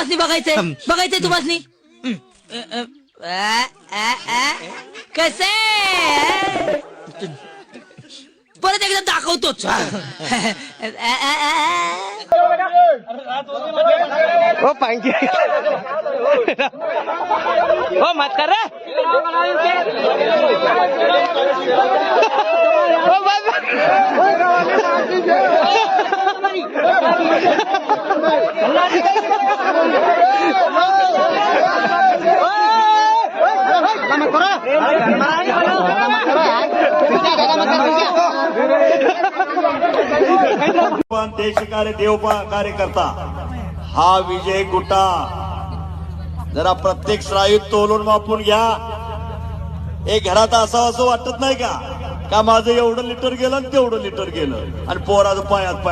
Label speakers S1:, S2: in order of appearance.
S1: तुम्हाला बघायचंय बघायचंय तुम्हाला कसे परत एकदा दाखवतोच
S2: ओ पांकी ओ मत कर रे ओ बस
S3: देशकार्य कार्यकर्ता हा विजय गुट्टा जरा प्रत्येक श्रायूत तोलून मापून घ्या. एक घरात असावं असं वाटत नाही का माझं एवढं लिटर गेलं आणि तेवढं लिटर गेलं आणि पोराचं पायात पाय